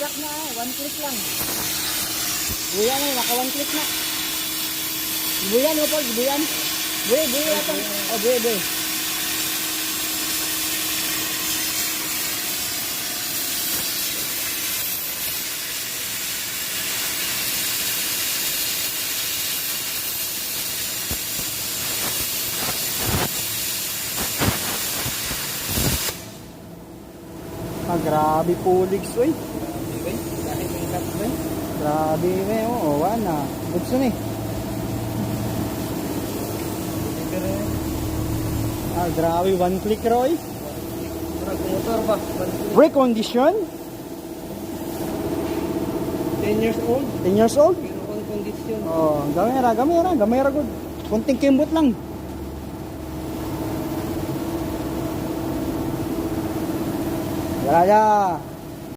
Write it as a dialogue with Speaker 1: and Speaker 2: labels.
Speaker 1: jack na one click lang. Buyan na, naka one click na. Buyan mo po, buyan. Buyan ito. Oh, buyan. Grabe puligs, oy. Grabe na yun, wala. Bukso na eh. Grabe, one click, Roy.
Speaker 2: Motor ba?
Speaker 1: Brake condition?
Speaker 2: 10 years old.
Speaker 1: 10 years old?
Speaker 2: Pero on condition.
Speaker 1: Oh, gamera good. Kunting kimbot lang. Wala ya.